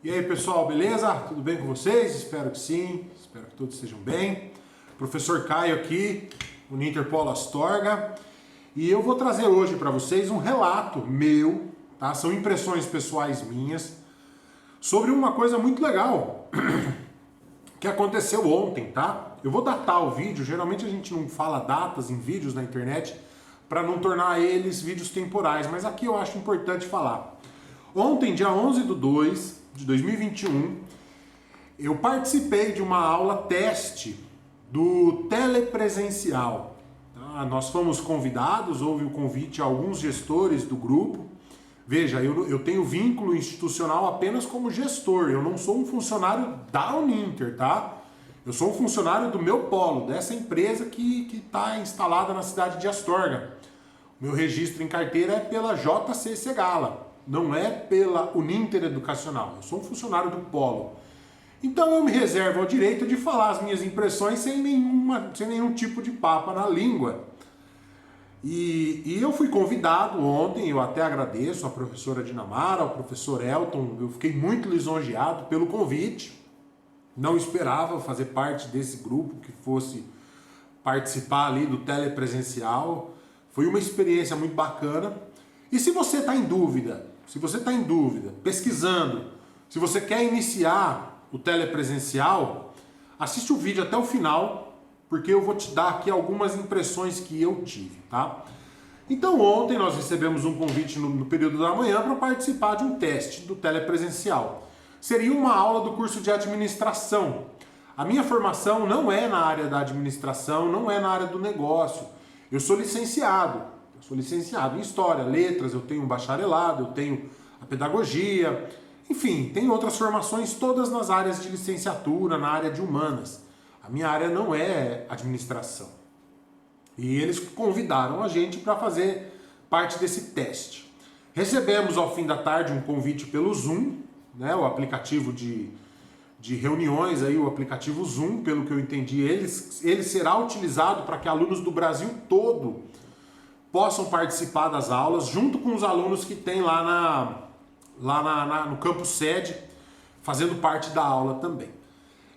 E aí pessoal, beleza? Tudo bem com vocês? Espero que sim, espero que todos estejam bem. Professor Caio aqui, Uninterpolo Astorga, e eu vou trazer hoje para vocês um relato meu, tá? São impressões pessoais minhas, sobre uma coisa muito legal que aconteceu ontem, tá? Eu vou datar o vídeo, geralmente a gente não fala datas em vídeos na internet para não tornar eles vídeos temporais, mas aqui eu acho importante falar. Ontem, dia 11/2 de 2021, eu participei de uma aula teste do telepresencial. Tá? Nós fomos convidados, houve o convite a alguns gestores do grupo. Veja, eu tenho vínculo institucional apenas como gestor, eu não sou um funcionário da Uninter, tá? Eu sou um funcionário do meu polo, dessa empresa que está instalada na cidade de Astorga. O meu registro em carteira é pela JC Segala, não é pela Uninter Educacional. Eu sou um funcionário do polo. Então eu me reservo ao direito de falar as minhas impressões sem nenhum tipo de papa na língua. E eu fui convidado ontem, eu até agradeço a professora Dinamara, ao professor Elton, eu fiquei muito lisonjeado pelo convite. Não esperava fazer parte desse grupo que fosse participar ali do telepresencial. Foi uma experiência muito bacana. E se você está em dúvida, pesquisando, se você quer iniciar o telepresencial, assiste o vídeo até o final, porque eu vou te dar aqui algumas impressões que eu tive, tá? Então ontem nós recebemos um convite no período da manhã para participar de um teste do telepresencial. Seria uma aula do curso de administração. A minha formação não é na área da administração, não é na área do negócio. Eu sou licenciado em História, Letras, eu tenho um bacharelado, eu tenho a pedagogia, enfim, tem outras formações todas nas áreas de licenciatura, na área de humanas. A minha área não é administração. E eles convidaram a gente para fazer parte desse teste. Recebemos ao fim da tarde um convite pelo Zoom, né, o aplicativo de reuniões, aí, o aplicativo Zoom, pelo que eu entendi, ele será utilizado para que alunos do Brasil todo possam participar das aulas, junto com os alunos que tem lá no campus sede, fazendo parte da aula também.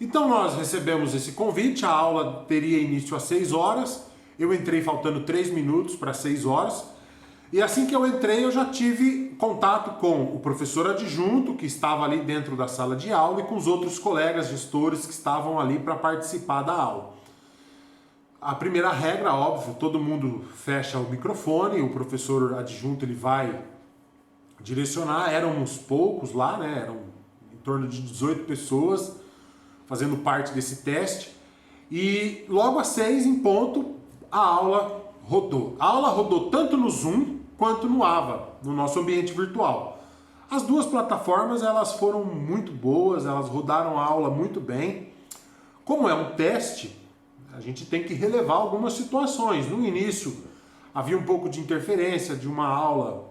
Então nós recebemos esse convite, a aula teria início às 6 horas, eu entrei faltando 3 minutos para 6 horas, e assim que eu entrei eu já tive contato com o professor adjunto, que estava ali dentro da sala de aula, e com os outros colegas gestores que estavam ali para participar da aula. A primeira regra, óbvio, todo mundo fecha o microfone, o professor adjunto ele vai direcionar, éramos poucos lá, né? Eram em torno de 18 pessoas fazendo parte desse teste, e logo às 6 em ponto a aula rodou. A aula rodou tanto no Zoom quanto no AVA, no nosso ambiente virtual. As duas plataformas elas foram muito boas, elas rodaram a aula muito bem. Como é um teste, a gente tem que relevar algumas situações. No início havia um pouco de interferência de uma aula,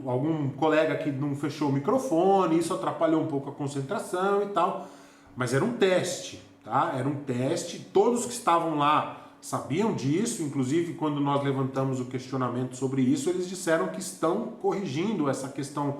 algum colega que não fechou o microfone, isso atrapalhou um pouco a concentração e tal, mas era um teste, tá? Era um teste, todos que estavam lá sabiam disso, inclusive quando nós levantamos o questionamento sobre isso, eles disseram que estão corrigindo essa questão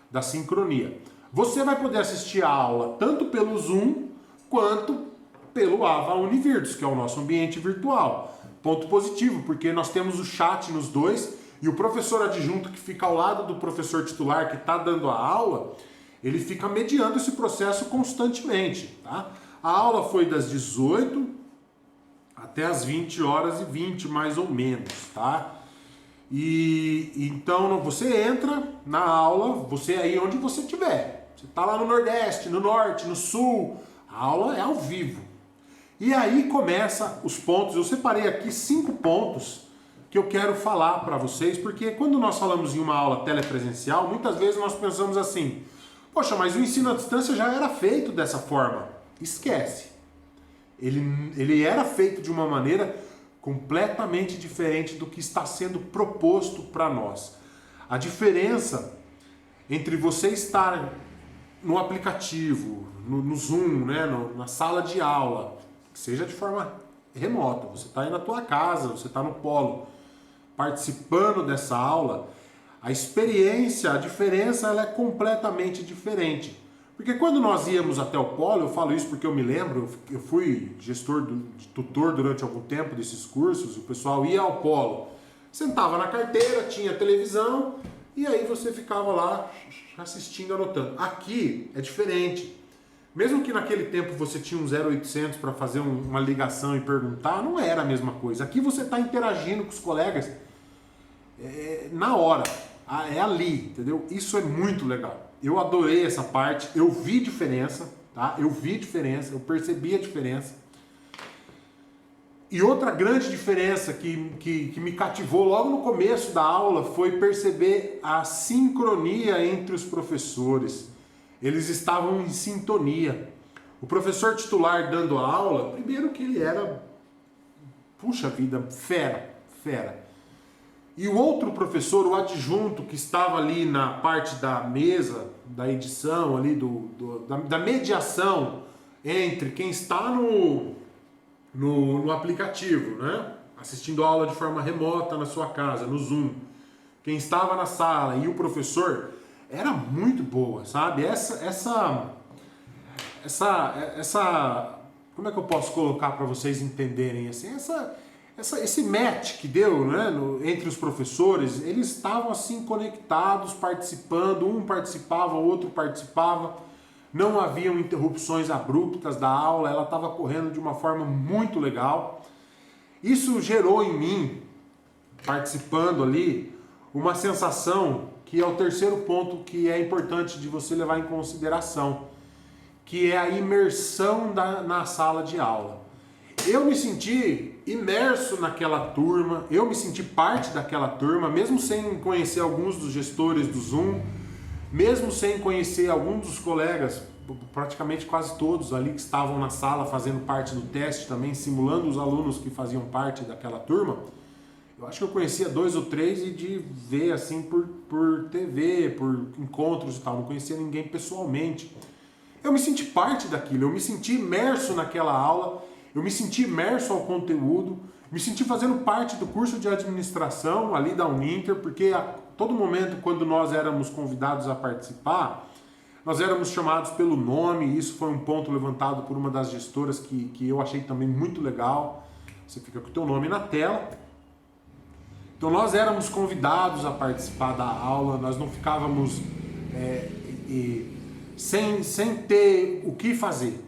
da sincronia. Você vai poder assistir a aula tanto pelo Zoom quanto pelo AVA Univirtus, que é o nosso ambiente virtual. Ponto positivo, porque nós temos o chat nos dois e o professor adjunto que fica ao lado do professor titular que está dando a aula, ele fica mediando esse processo constantemente. Tá? A aula foi das 18 até as 20h20, mais ou menos. Tá? E então você entra na aula, você aí onde você estiver. Você está lá no Nordeste, no Norte, no Sul, a aula é ao vivo. E aí começa os pontos, eu separei aqui 5 pontos que eu quero falar para vocês, porque quando nós falamos em uma aula telepresencial, muitas vezes nós pensamos assim, poxa, mas o ensino à distância já era feito dessa forma. Esquece. Ele era feito de uma maneira completamente diferente do que está sendo proposto para nós. A diferença entre você estar no aplicativo, no Zoom, né, na sala de aula, que seja de forma remota, você está aí na tua casa, você está no polo, participando dessa aula, a experiência, a diferença ela é completamente diferente. Porque quando nós íamos até o polo, eu falo isso porque eu me lembro, eu fui tutor durante algum tempo desses cursos, o pessoal ia ao polo, sentava na carteira, tinha televisão, e aí você ficava lá assistindo, anotando. Aqui é diferente. Mesmo que naquele tempo você tinha um 0800 para fazer uma ligação e perguntar, não era a mesma coisa. Aqui você está interagindo com os colegas na hora, é ali, entendeu? Isso é muito legal. Eu adorei essa parte, eu vi diferença, tá? Eu vi diferença, eu percebi a diferença. E outra grande diferença que me cativou logo no começo da aula foi perceber a sincronia entre os professores. Eles estavam em sintonia. O professor titular dando a aula, primeiro que ele era, puxa vida, fera. E o outro professor, o adjunto, que estava ali na parte da mesa, da edição, ali da mediação entre quem está no aplicativo, né? Assistindo a aula de forma remota na sua casa, no Zoom. Quem estava na sala e o professor, era muito boa, sabe? Essa como é que eu posso colocar para vocês entenderem assim? Esse match que deu, né, entre os professores, eles estavam assim conectados, participando, um participava, o outro participava, não haviam interrupções abruptas da aula, ela estava correndo de uma forma muito legal. Isso gerou em mim, participando ali, uma sensação que é o terceiro ponto que é importante de você levar em consideração, que é a imersão na sala de aula. Eu me senti imerso naquela turma, eu me senti parte daquela turma, mesmo sem conhecer alguns dos gestores do Zoom, mesmo sem conhecer alguns dos colegas, praticamente quase todos ali que estavam na sala fazendo parte do teste também, simulando os alunos que faziam parte daquela turma. Eu acho que eu conhecia 2 ou 3 e de ver assim por TV, por encontros e tal, não conhecia ninguém pessoalmente. Eu me senti parte daquilo, eu me senti imerso naquela aula, eu me senti imerso ao conteúdo, me senti fazendo parte do curso de administração ali da Uninter, porque a todo momento quando nós éramos convidados a participar, nós éramos chamados pelo nome, e isso foi um ponto levantado por uma das gestoras que eu achei também muito legal. Você fica com o teu nome na tela. Então nós éramos convidados a participar da aula, nós não ficávamos sem ter o que fazer.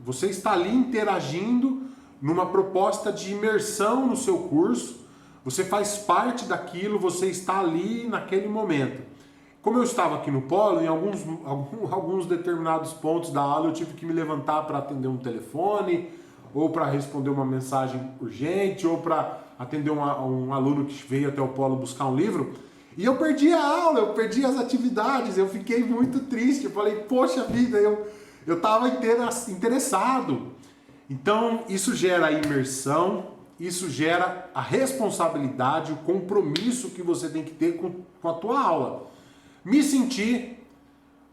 Você está ali interagindo numa proposta de imersão no seu curso, você faz parte daquilo, você está ali naquele momento. Como eu estava aqui no polo, em alguns determinados pontos da aula eu tive que me levantar para atender um telefone, ou para responder uma mensagem urgente, ou para atender um aluno que veio até o polo buscar um livro, e eu perdi a aula, eu perdi as atividades, eu fiquei muito triste, eu falei, poxa vida, eu estava interessado. Então isso gera a imersão, isso gera a responsabilidade, o compromisso que você tem que ter com a tua aula. Me senti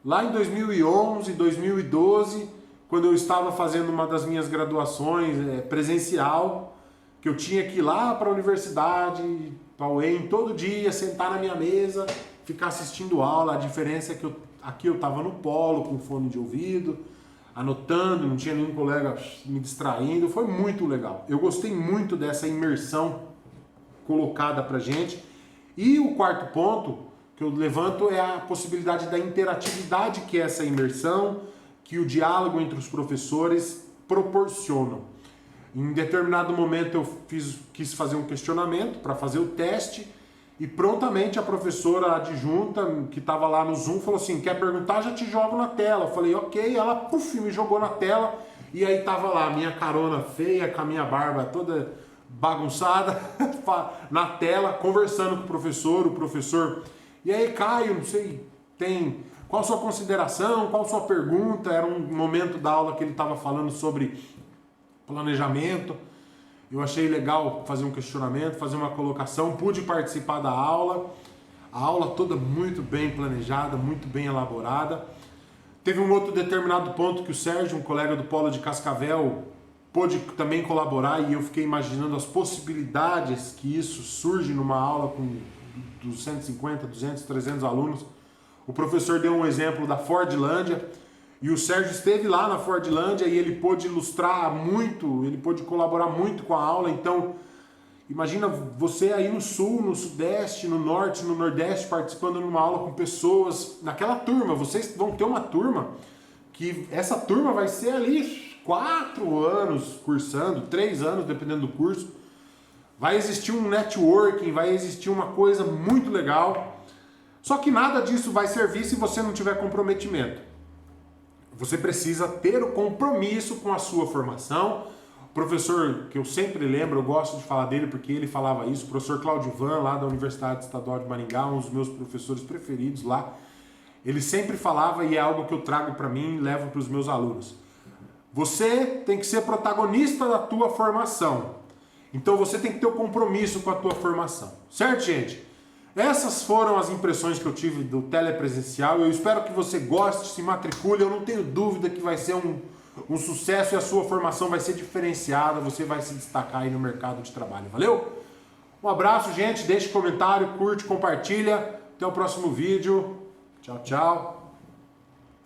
lá em 2011, 2012, quando eu estava fazendo uma das minhas graduações presencial, que eu tinha que ir lá para a universidade, para o UEM, todo dia, sentar na minha mesa, ficar assistindo aula. A diferença é que aqui eu estava no polo, com fone de ouvido, anotando, não tinha nenhum colega me distraindo, foi muito legal. Eu gostei muito dessa imersão colocada pra gente. E o quarto ponto que eu levanto é a possibilidade da interatividade que essa imersão, que o diálogo entre os professores proporcionam. Em determinado momento eu quis fazer um questionamento para fazer o teste e prontamente a professora adjunta que estava lá no Zoom falou assim, quer perguntar, já te jogo na tela. Eu falei, ok, ela me jogou na tela e aí tava lá a minha carona feia, com a minha barba toda bagunçada na tela, conversando com o professor, e aí Caio, não sei, qual a sua consideração, qual a sua pergunta? Era um momento da aula que ele estava falando sobre planejamento. Eu achei legal fazer um questionamento, fazer uma colocação, pude participar da aula, a aula toda muito bem planejada, muito bem elaborada. Teve um outro determinado ponto que o Sérgio, um colega do Polo de Cascavel, pôde também colaborar e eu fiquei imaginando as possibilidades que isso surge numa aula com 250, 200, 300 alunos. O professor deu um exemplo da Fordlândia. E o Sérgio esteve lá na Fordlândia e ele pôde ilustrar muito, ele pôde colaborar muito com a aula. Então, imagina você aí no Sul, no Sudeste, no Norte, no Nordeste, participando de uma aula com pessoas. Naquela turma, vocês vão ter uma turma que essa turma vai ser ali 4 anos cursando, 3 anos, dependendo do curso. Vai existir um networking, vai existir uma coisa muito legal. Só que nada disso vai servir se você não tiver comprometimento. Você precisa ter o compromisso com a sua formação. O professor, que eu sempre lembro, eu gosto de falar dele porque ele falava isso, o professor Cláudio Van, lá da Universidade Estadual de Maringá, um dos meus professores preferidos lá, ele sempre falava, e é algo que eu trago para mim e levo para os meus alunos. Você tem que ser protagonista da tua formação. Então você tem que ter o compromisso com a tua formação. Certo, gente? Essas foram as impressões que eu tive do telepresencial. Eu espero que você goste, se matricule. Eu não tenho dúvida que vai ser um sucesso e a sua formação vai ser diferenciada. Você vai se destacar aí no mercado de trabalho. Valeu? Um abraço, gente. Deixe comentário, curte, compartilha. Até o próximo vídeo. Tchau, tchau.